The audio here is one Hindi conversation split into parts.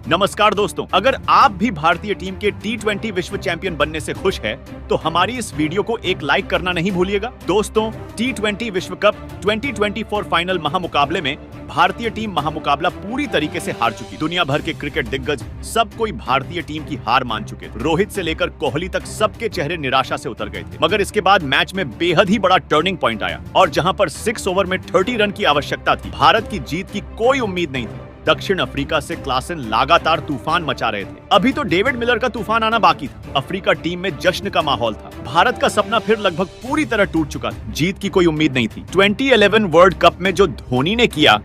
नमस्कार दोस्तों, अगर आप भी भारतीय टीम के T20 विश्व चैंपियन बनने से खुश है तो हमारी इस वीडियो को एक लाइक करना नहीं भूलिएगा। दोस्तों, T20 विश्व कप 2024 फाइनल महामुकाबले में भारतीय टीम महामुकाबला पूरी तरीके से हार चुकी। दुनिया भर के क्रिकेट दिग्गज सब कोई भारतीय टीम की हार मान चुके थे। रोहित से लेकर कोहली तक सबके चेहरे निराशा से उतर गए थे। मगर इसके बाद मैच में बेहद ही बड़ा टर्निंग पॉइंट आया और जहां पर 6 ओवर में 30 रन की आवश्यकता थी, भारत की जीत की कोई उम्मीद नहीं थी। दक्षिण अफ्रीका से क्लासन लगातार तूफान मचा रहे थे। अभी तो डेविड मिलर का तूफान आना बाकी था। अफ्रीका टीम में जश्न का माहौल था। भारत का सपना फिर लगभग पूरी तरह टूट चुका था। जीत की कोई उम्मीद नहीं थी। 2011 वर्ल्ड कप में जो धोनी ने किया,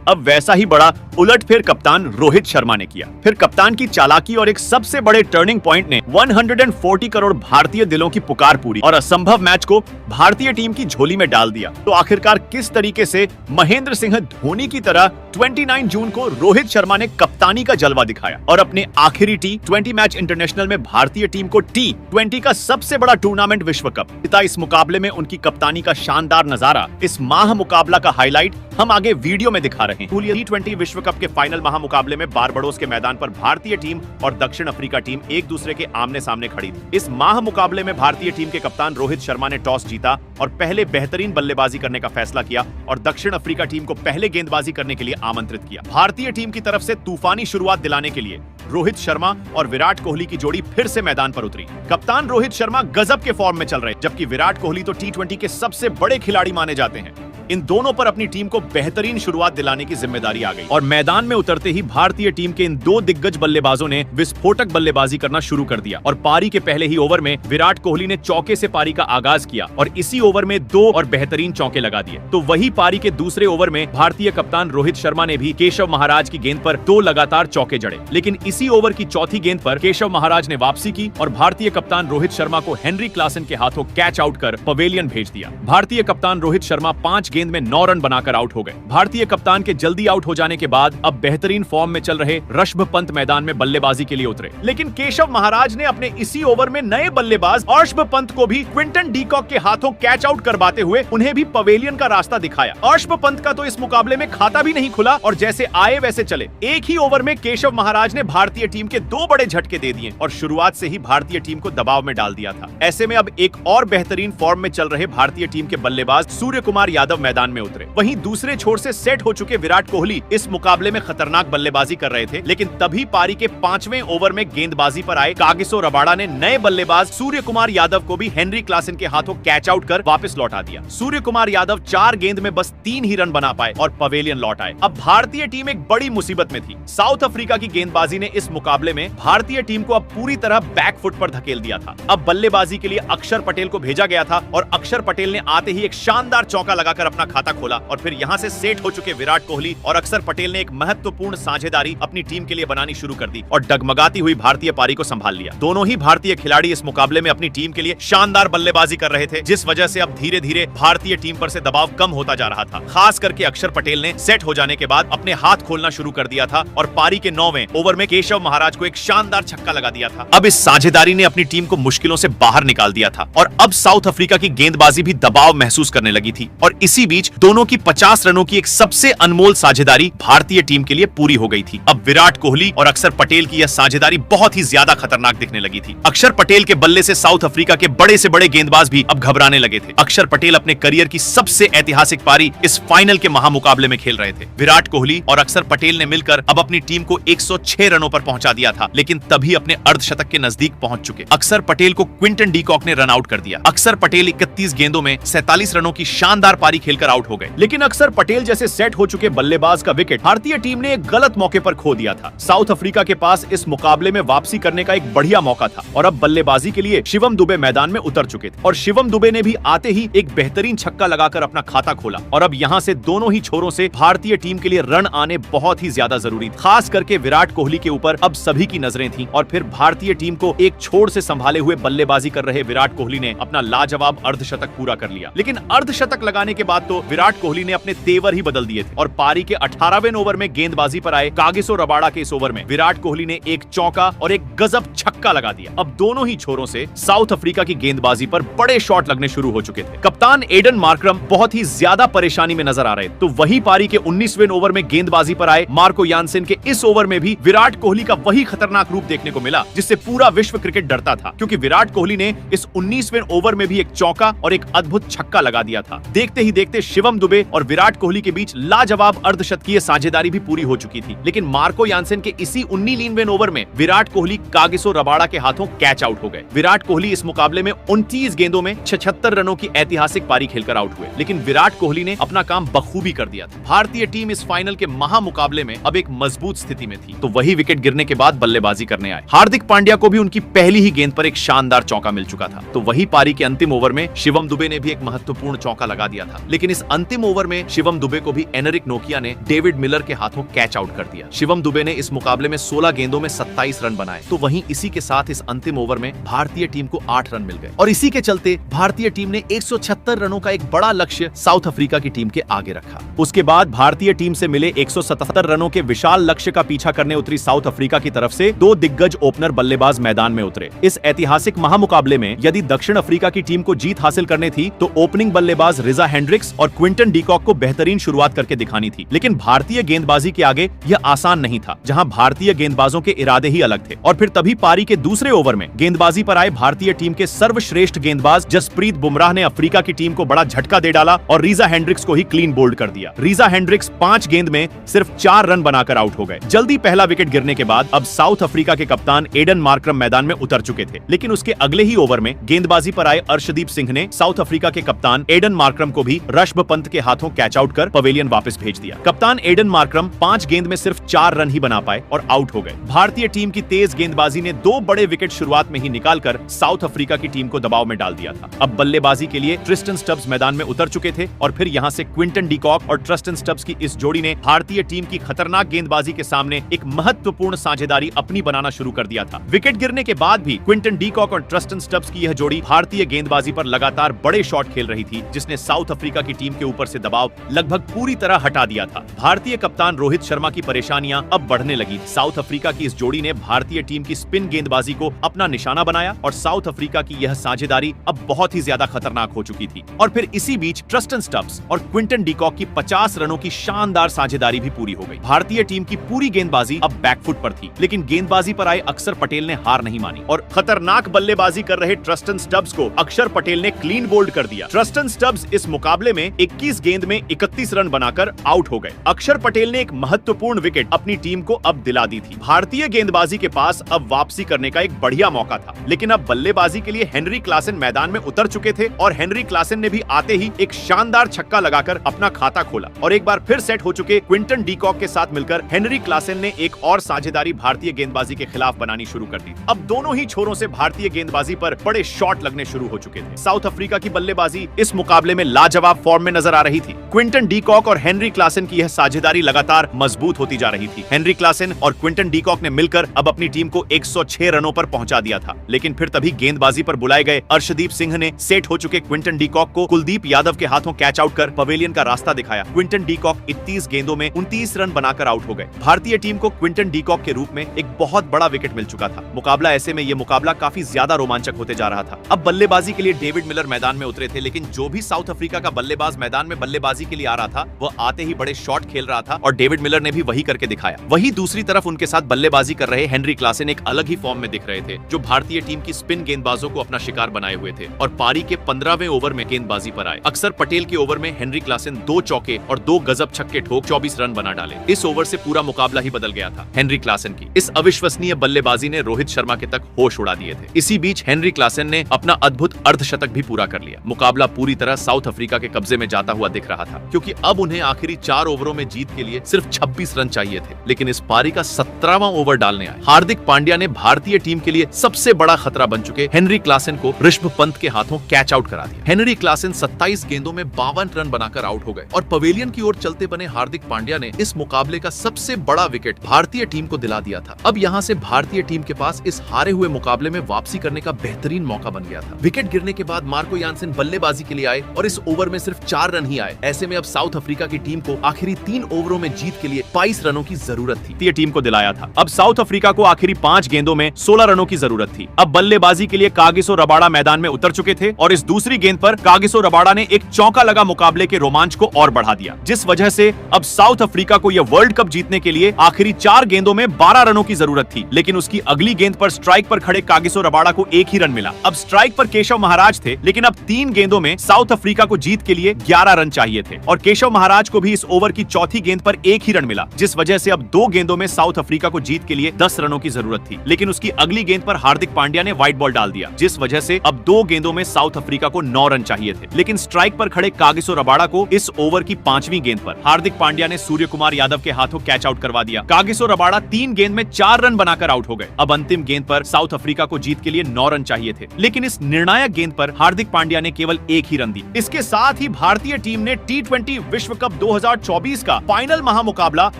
अब वैसा ही बड़ा उलटफेर कप्तान रोहित शर्मा ने किया। फिर कप्तान की चालाकी और एक सबसे बड़े टर्निंग पॉइंट ने 140 करोड़ भारतीय दिलों की पुकार पूरी और असंभव मैच को भारतीय टीम की झोली में डाल दिया। तो आखिरकार किस तरीके से महेंद्र सिंह धोनी की तरह 29 जून को रोहित शर्मा ने कप्तानी का जलवा दिखाया और अपने आखिरी T20 मैच इंटरनेशनल में भारतीय टीम को T20 का सबसे बड़ा टूर्नामेंट विश्व कप जीता। इस मुकाबले में उनकी कप्तानी का शानदार नजारा, इस महामुकाबला का हाईलाइट हम आगे वीडियो में दिखा रहे हैं। T20 विश्व कप के फाइनल महामुकाबले में बारबाडोस के मैदान पर भारतीय टीम और दक्षिण अफ्रीका टीम एक दूसरे के आमने सामने खड़ी थी। इस महामुकाबले में भारतीय टीम के कप्तान रोहित शर्मा ने टॉस जीता और पहले बेहतरीन बल्लेबाजी करने का फैसला किया और दक्षिण अफ्रीका टीम को पहले गेंदबाजी करने के लिए आमंत्रित किया। भारतीय टीम की तरफ से तूफानी शुरुआत दिलाने के लिए रोहित शर्मा और विराट कोहली की जोड़ी फिर से मैदान पर उतरी। कप्तान रोहित शर्मा गजब के फॉर्म में चल रहे, जबकि विराट कोहली तो T20 के सबसे बड़े खिलाड़ी माने जाते हैं। इन दोनों पर अपनी टीम को बेहतरीन शुरुआत दिलाने की जिम्मेदारी आ गई और मैदान में उतरते ही भारतीय टीम के इन दो दिग्गज बल्लेबाजों ने विस्फोटक बल्लेबाजी करना शुरू कर दिया और पारी के पहले ही ओवर में विराट कोहली ने चौके से पारी का आगाज किया और इसी ओवर में 2 और बेहतरीन चौके लगा दिए। तो वही पारी के दूसरे ओवर में भारतीय कप्तान रोहित शर्मा ने भी केशव महाराज की गेंद पर 2 लगातार चौके जड़े। लेकिन इसी ओवर की चौथी गेंद पर केशव महाराज ने वापसी की और भारतीय कप्तान रोहित शर्मा को हेनरी क्लासन के हाथों कैच आउट कर पवेलियन भेज दिया। भारतीय कप्तान रोहित शर्मा 5 गेंद में 9 रन बनाकर आउट हो गए। भारतीय कप्तान के जल्दी आउट हो जाने के बाद अब बेहतरीन फॉर्म में चल रहे ऋषभ पंत मैदान में बल्लेबाजी के लिए उतरे। लेकिन केशव महाराज ने अपने इसी ओवर में नए बल्लेबाज ऋषभ पंत को भी क्विंटन डीकॉक के हाथों कैच आउट करवाते हुए उन्हें भी पवेलियन का रास्ता दिखाया। ऋषभ पंत का तो इस मुकाबले में खाता भी नहीं खुला और जैसे आए वैसे चले। एक ही ओवर में केशव महाराज ने भारतीय टीम के 2 बड़े झटके दे दिए और शुरुआत से ही भारतीय टीम को दबाव में डाल दिया था। ऐसे में अब एक और बेहतरीन फॉर्म में चल रहे भारतीय टीम के बल्लेबाज सूर्य कुमार यादव मैदान में उतरे। वहीं दूसरे छोर से सेट हो चुके विराट कोहली इस मुकाबले में खतरनाक बल्लेबाजी कर रहे थे। लेकिन तभी पारी के 5वें ओवर में गेंदबाजी पर आए कागिसो रबाडा ने नए बल्लेबाज सूर्य कुमार यादव को भी हेनरी क्लासन के हाथों कैच आउट कर वापस लौटा दिया। सूर्य कुमार यादव 4 गेंद में बस 3 ही रन बना पाए और पवेलियन लौट आए। अब भारतीय टीम एक बड़ी मुसीबत में थी। साउथ अफ्रीका की गेंदबाजी ने इस मुकाबले में भारतीय टीम को अब पूरी तरह बैकफुट पर धकेल दिया था। अब बल्लेबाजी के लिए अक्षर पटेल को भेजा गया था और अक्षर पटेल ने आते ही एक शानदार चौका लगाकर अपना खाता खोला और फिर यहां से सेट हो चुके विराट कोहली और अक्षर पटेल ने एक महत्वपूर्ण साझेदारी अपनी टीम के लिए बनानी शुरू कर दी और डगमगाती हुई भारतीय पारी को संभाल लिया। दोनों ही भारतीय खिलाड़ी इस मुकाबले में अपनी टीम के लिए शानदार बल्लेबाजी कर रहे थे, जिस वजह से अब धीरे धीरे भारतीय टीम पर से दबाव कम होता जा रहा था। खास करके अक्षर पटेल ने सेट हो जाने के बाद अपने हाथ खोलना शुरू कर दिया था और पारी के 9वें ओवर में केशव महाराज को एक शानदार छक्का लगा दिया था। अब इस साझेदारी ने अपनी टीम को मुश्किलों से बाहर निकाल दिया था और अब साउथ अफ्रीका की गेंदबाजी भी दबाव महसूस करने लगी थी और इसी बीच दोनों की 50 रनों की एक सबसे अनमोल साझेदारी भारतीय टीम के लिए पूरी हो गई थी। अब विराट कोहली और अक्षर पटेल की यह साझेदारी बहुत ही ज्यादा खतरनाक दिखने लगी थी। अक्षर पटेल के बल्ले से साउथ अफ्रीका के बड़े से बड़े गेंदबाज भी अब घबराने लगे थे। अक्षर पटेल अपने करियर की सबसे ऐतिहासिक पारी इस फाइनल के महामुकाबले में खेल रहे थे। विराट कोहली और अक्षर पटेल ने मिलकर अब अपनी टीम को 106 रनों पर पहुंचा दिया था, लेकिन तभी अपने अर्धशतक के नजदीक पहुंच चुके। अक्षर पटेल को क्विंटन डीकॉक ने रन आउट कर दिया। अक्षर पटेल 31 गेंदों में 47 रनों की शानदार पारी खेलकर आउट हो गए। लेकिन अक्षर पटेल जैसे सेट हो चुके बल्लेबाज का विकेट भारतीय टीम ने एक गलत मौके पर खो दिया था। साउथ अफ्रीका के पास इस मुकाबले में वापसी करने का एक बढ़िया मौका था और अब बल्लेबाजी के लिए शिवम दुबे मैदान में उतर चुके थे और शिवम दुबे ने भी आते ही एक बेहतरीन छक्का लगाकर अपना खाता खोला और अब यहां से दोनों ही छोरों से भारतीय टीम के लिए रन आने बहुत ही ज्यादा जरूरी था। खास करके विराट कोहली के ऊपर अब सभी की नजरें थीं और फिर भारतीय टीम को एक छोर से संभाले हुए बल्लेबाजी कर रहे विराट कोहली ने अपना लाजवाब अर्धशतक पूरा कर लिया। लेकिन अर्धशतक लगाने के बाद बाद तो विराट कोहली ने अपने तेवर ही बदल दिए थे और पारी के 18वें ओवर में गेंदबाजी पर आए कागिसो रबाड़ा के इस ओवर में विराट कोहली ने एक चौका और एक गजब छक्का लगा दिया। अब दोनों ही छोरों से साउथ अफ्रीका की गेंदबाजी पर बड़े शॉट लगने शुरू हो चुके थे। कप्तान एडन मार्करम बहुत ही ज्यादा परेशानी में नजर आ रहे, तो वही पारी के 19वें ओवर में गेंदबाजी पर आए मार्को यानसेन के इस ओवर में भी विराट कोहली का वही खतरनाक रूप देखने को मिला जिससे पूरा विश्व क्रिकेट डरता था, क्योंकि विराट कोहली ने इस 19वें ओवर में भी एक चौका और एक अद्भुत छक्का लगा दिया था। देखते ही देखते शिवम दुबे और विराट कोहली के बीच लाजवाब अर्धशतकीय साझेदारी भी पूरी हो चुकी थी, लेकिन मार्को यानसेन के इसी 19वें ओवर में विराट कोहली कागिसो रबाड़ा के हाथों कैच आउट हो गए। विराट कोहली इस मुकाबले में 29 गेंदों में 76 रनों की ऐतिहासिक पारी खेलकर आउट हुए, लेकिन विराट कोहली ने अपना काम बखूबी कर दिया था। भारतीय टीम इस फाइनल के महामुकाबले में अब एक मजबूत स्थिति में थी, तो वही विकेट गिरने के बाद बल्लेबाजी करने आए। हार्दिक पांड्या को भी उनकी पहली ही गेंद पर एक शानदार चौका मिल चुका था, तो वही पारी के अंतिम ओवर में शिवम दुबे ने भी एक महत्वपूर्ण चौका लगा दिया था, लेकिन इस अंतिम ओवर में शिवम दुबे को भी एनरिक नोकिया ने डेविड मिलर के हाथों कैच आउट कर दिया। शिवम दुबे ने इस मुकाबले में 16 गेंदों में 27 रन बनाए, तो वहीं इसी के साथ इस अंतिम ओवर में भारतीय टीम को 8 रन मिल गए और इसी के चलते भारतीय टीम ने 176 रनों का एक बड़ा लक्ष्य साउथ अफ्रीका की टीम के आगे रखा। उसके बाद भारतीय टीम से मिले 177 रनों के विशाल लक्ष्य का पीछा करने उतरी साउथ अफ्रीका की तरफ से 2 दिग्गज ओपनर बल्लेबाज मैदान में उतरे। इस ऐतिहासिक महामुकाबले में यदि दक्षिण अफ्रीका की टीम को जीत हासिल करनी थी तो ओपनिंग बल्लेबाज रिजा हेंड्रिक्स और क्विंटन डीकॉक को बेहतरीन शुरुआत करके दिखानी थी, लेकिन भारतीय गेंदबाजी के आगे यह आसान नहीं था, जहां भारतीय गेंदबाजों के इरादे ही अलग थे। और फिर तभी पारी के दूसरे ओवर में गेंदबाजी पर आए भारतीय टीम के सर्वश्रेष्ठ गेंदबाज जसप्रीत बुमराह ने अफ्रीका की टीम को बड़ा झटका दे डाला और रिजा हेंड्रिक्स को ही क्लीन बोल्ड कर दिया। रिजा हेंड्रिक्स 5 गेंद में सिर्फ 4 रन बनाकर आउट हो गए। जल्दी पहला विकेट गिरने के बाद अब साउथ अफ्रीका के कप्तान एडन मार्करम मैदान में उतर चुके थे, लेकिन उसके अगले ही ओवर में गेंदबाजी पर आए अर्शदीप सिंह ने साउथ अफ्रीका के कप्तान एडन मार्करम को भी ऋषभ पंत के हाथों कैच आउट कर पवेलियन वापस भेज दिया। कप्तान एडन मार्करम 5 गेंद में सिर्फ 4 रन ही बना पाए और आउट हो गए। भारतीय टीम की तेज गेंदबाजी ने 2 बड़े विकेट शुरुआत में ही निकालकर साउथ अफ्रीका की टीम को दबाव में डाल दिया था। अब बल्लेबाजी के लिए ट्रिस्टन स्टब्स मैदान में उतर चुके थे और फिर यहां से क्विंटन डीकॉक और ट्रिस्टन स्टब्स की इस जोड़ी ने भारतीय टीम की खतरनाक गेंदबाजी के सामने एक महत्वपूर्ण साझेदारी अपनी बनाना शुरू कर दिया था। विकेट गिरने के बाद भी क्विंटन डीकॉक और ट्रिस्टन स्टब्स की यह जोड़ी भारतीय गेंदबाजी पर लगातार बड़े शॉट खेल रही थी, जिसने साउथ अफ्रीका की टीम के ऊपर से दबाव लगभग पूरी तरह हटा दिया था। भारतीय कप्तान रोहित शर्मा की परेशानियां अब बढ़ने लगी। साउथ अफ्रीका की इस जोड़ी ने भारतीय टीम की स्पिन गेंदबाजी को अपना निशाना बनाया और साउथ अफ्रीका की यह साझेदारी अब बहुत ही ज्यादा खतरनाक हो चुकी थी। और फिर इसी बीच ट्रिस्टन स्टब्स और क्विंटन डीकॉक की 50 रनों की शानदार साझेदारी भी पूरी हो गई। भारतीय टीम की पूरी गेंदबाजी अब बैकफुट पर थी, लेकिन गेंदबाजी पर आए अक्षर पटेल ने हार नहीं मानी और खतरनाक बल्लेबाजी कर रहे ट्रिस्टन स्टब्स को अक्षर पटेल ने क्लीन बोल्ड कर दिया। ट्रिस्टन स्टब्स इस मुकाबले में 21 गेंद में 31 रन बनाकर आउट हो गए। अक्षर पटेल ने एक महत्वपूर्ण विकेट अपनी टीम को अब दिला दी थी। भारतीय गेंदबाजी के पास अब वापसी करने का एक बढ़िया मौका था, लेकिन अब बल्लेबाजी के लिए हेनरी क्लासन मैदान में उतर चुके थे और हेनरी क्लासन ने भी आते ही एक शानदार छक्का लगाकर अपना खाता खोला और एक बार फिर सेट हो चुके क्विंटन डीकॉक के साथ मिलकर हेनरी क्लासन ने एक और साझेदारी भारतीय गेंदबाजी के खिलाफ बनानी शुरू कर दी। अब दोनों ही छोरों से भारतीय गेंदबाजी पर बड़े शॉट लगने शुरू हो चुके थे। साउथ अफ्रीका की बल्लेबाजी इस मुकाबले में लाजवाब फॉर्म में नजर आ रही थी। क्विंटन डीकॉक और हेनरी क्लासन की यह साझेदारी लगातार मजबूत होती जा रही थी। हेनरी क्लासन और क्विंटन डीकॉक ने मिलकर अब अपनी टीम को 106 रनों पर पहुंचा दिया था, लेकिन फिर तभी गेंदबाजी पर बुलाए गए अर्शदीप सिंह ने सेट हो चुके क्विंटन डीकॉक को कुलदीप यादव के हाथों कैच आउट कर पवेलियन का रास्ता दिखाया। क्विंटन डीकॉक 31 गेंदों में 29 रन बनाकर आउट हो गए। भारतीय टीम को क्विंटन डीकॉक के रूप में एक बहुत बड़ा विकेट मिल चुका था। मुकाबला ऐसे में यह मुकाबला काफी ज्यादा रोमांचक होते जा रहा था। अब बल्लेबाजी के लिए डेविड मिलर मैदान में उतरे थे, लेकिन जो भी साउथ अफ्रीका का बल्लेबाज मैदान में बल्लेबाजी के लिए आ रहा था वह आते ही बड़े शॉट खेल रहा था और डेविड मिलर ने भी वही करके दिखाया। वही दूसरी तरफ उनके साथ बल्लेबाजी कर रहे हेनरी क्लासन एक अलग ही फॉर्म में दिख रहे थे, जो भारतीय टीम की स्पिन गेंदबाजों को अपना शिकार बनाए हुए थे और पारी के 15वें ओवर में गेंदबाजी पर आए। अक्षर पटेल के ओवर में हेनरी क्लासन 2 चौके और 2 गजब छक्के ठोक 24 रन बना डाले। इस ओवर से पूरा मुकाबला ही बदल गया था। हेनरी क्लासन की इस अविश्वसनीय बल्लेबाजी ने रोहित शर्मा के तक होश उड़ा दिए थे। इसी बीच हेनरी क्लासन ने अपना अद्भुत अर्धशतक भी पूरा कर लिया। मुकाबला पूरी तरह साउथ अफ्रीका के कब्जे में जाता हुआ दिख रहा था, क्योंकि अब उन्हें आखिरी 4 ओवरों में जीत के लिए सिर्फ 26 रन चाहिए थे, लेकिन इस पारी का 17वां ओवर डालने आए हार्दिक पांड्या ने भारतीय टीम के लिए सबसे बड़ा खतरा बन चुके हेनरी क्लासन को ऋषभ पंत के हाथों कैच आउट करा दिया। हेनरी क्लासन 27 गेंदों में 52 रन बनाकर आउट हो गए और पवेलियन की ओर चलते बने हार्दिक पांड्या ने इस मुकाबले का सबसे बड़ा विकेट भारतीय टीम को दिला दिया था। अब यहाँ से भारतीय टीम के पास इस हारे हुए मुकाबले में वापसी करने का बेहतरीन मौका बन गया था। विकेट गिरने के बाद मार्को यानसेन बल्लेबाजी के लिए आए और इस ओवर में सिर्फ सिर्फ 4 रन ही आए। ऐसे में अब साउथ अफ्रीका की टीम को आखिरी 3 ओवरों में जीत के लिए 22 रनों की जरूरत थी। ये टीम को दिलाया था। अब साउथ अफ्रीका को आखिरी 5 गेंदों में 16 रनों की जरूरत थी। अब बल्लेबाजी के लिए कागिसो रबाडा मैदान में उतर चुके थे और इस दूसरी गेंद पर कागिसो रबाडा ने एक चौका लगा मुकाबले के रोमांच को और बढ़ा दिया, जिस वजह से अब साउथ अफ्रीका को यह वर्ल्ड कप जीतने के लिए आखिरी 4 गेंदों में 12 रनों की जरूरत थी। लेकिन उसकी अगली गेंद पर स्ट्राइक पर खड़े कागिसो रबाडा को 1 ही रन मिला। अब स्ट्राइक पर केशव महाराज थे, लेकिन अब 3 गेंदों में साउथ अफ्रीका को जीत के लिए 11 रन चाहिए थे और केशव महाराज को भी इस ओवर की चौथी गेंद पर 1 ही रन मिला, जिस वजह से अब 2 गेंदों में साउथ अफ्रीका को जीत के लिए 10 रनों की जरूरत थी। लेकिन उसकी अगली गेंद पर हार्दिक पांड्या ने व्हाइट बॉल डाल दिया, जिस वजह से अब 2 गेंदों में साउथ अफ्रीका को 9 रन चाहिए थे। लेकिन स्ट्राइक पर खड़े कागिसो रबाडा को इस ओवर की 5वीं गेंद पर हार्दिक पांड्या ने सूर्य कुमार यादव के हाथों कैच आउट करवा दिया। कागिसो रबाडा 3 गेंद में 4 रन बनाकर आउट हो गए। अब अंतिम गेंद पर साउथ अफ्रीका को जीत के लिए 9 रन चाहिए थे, लेकिन इस निर्णायक गेंद पर हार्दिक पांड्या ने केवल 1 ही रन दी। इसके साथ ही भारतीय टीम ने T20 विश्व कप 2024 का फाइनल महामुकाबला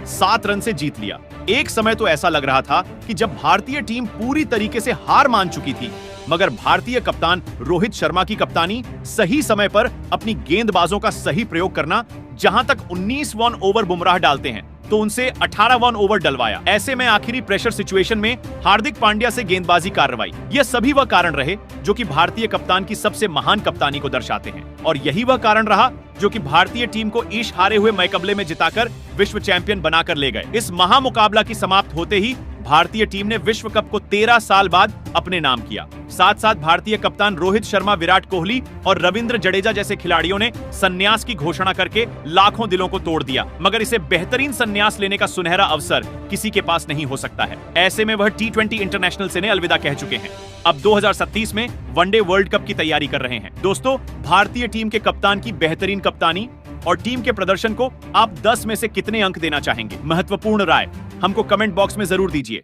7 रन से जीत लिया। एक समय तो ऐसा लग रहा था कि जब भारतीय टीम पूरी तरीके से हार मान चुकी थी, मगर भारतीय कप्तान रोहित शर्मा की कप्तानी, सही समय पर अपनी गेंदबाजों का सही प्रयोग करना, जहां तक 19 वन ओवर बुमराह डालते हैं तो उनसे 18 वन ओवर डलवाया। ऐसे में आखिरी प्रेशर सिचुएशन में हार्दिक पांड्या से गेंदबाजी कार्रवाई, ये सभी वह कारण रहे जो कि भारतीय कप्तान की सबसे महान कप्तानी को दर्शाते हैं। और यही वह कारण रहा जो कि भारतीय टीम को इस हारे हुए मुकाबले में जिताकर विश्व चैंपियन बनाकर ले गए। इस महामुकाबला की समाप्त होते ही भारतीय टीम ने विश्व कप को 13 साल बाद अपने नाम किया। साथ साथ भारतीय कप्तान रोहित शर्मा, विराट कोहली और रविंद्र जडेजा जैसे खिलाड़ियों ने संन्यास की घोषणा करके लाखों दिलों को तोड़ दिया, मगर इसे बेहतरीन संन्यास लेने का सुनहरा अवसर किसी के पास नहीं हो सकता है। ऐसे में वह T20 इंटरनेशनल से अलविदा कह चुके हैं। अब 2037 में वनडे वर्ल्ड कप की तैयारी कर रहे हैं। दोस्तों, भारतीय टीम के कप्तान की बेहतरीन कप्तानी और टीम के प्रदर्शन को आप 10 में से कितने अंक देना चाहेंगे? महत्वपूर्ण राय हमको कमेंट बॉक्स में जरूर दीजिए।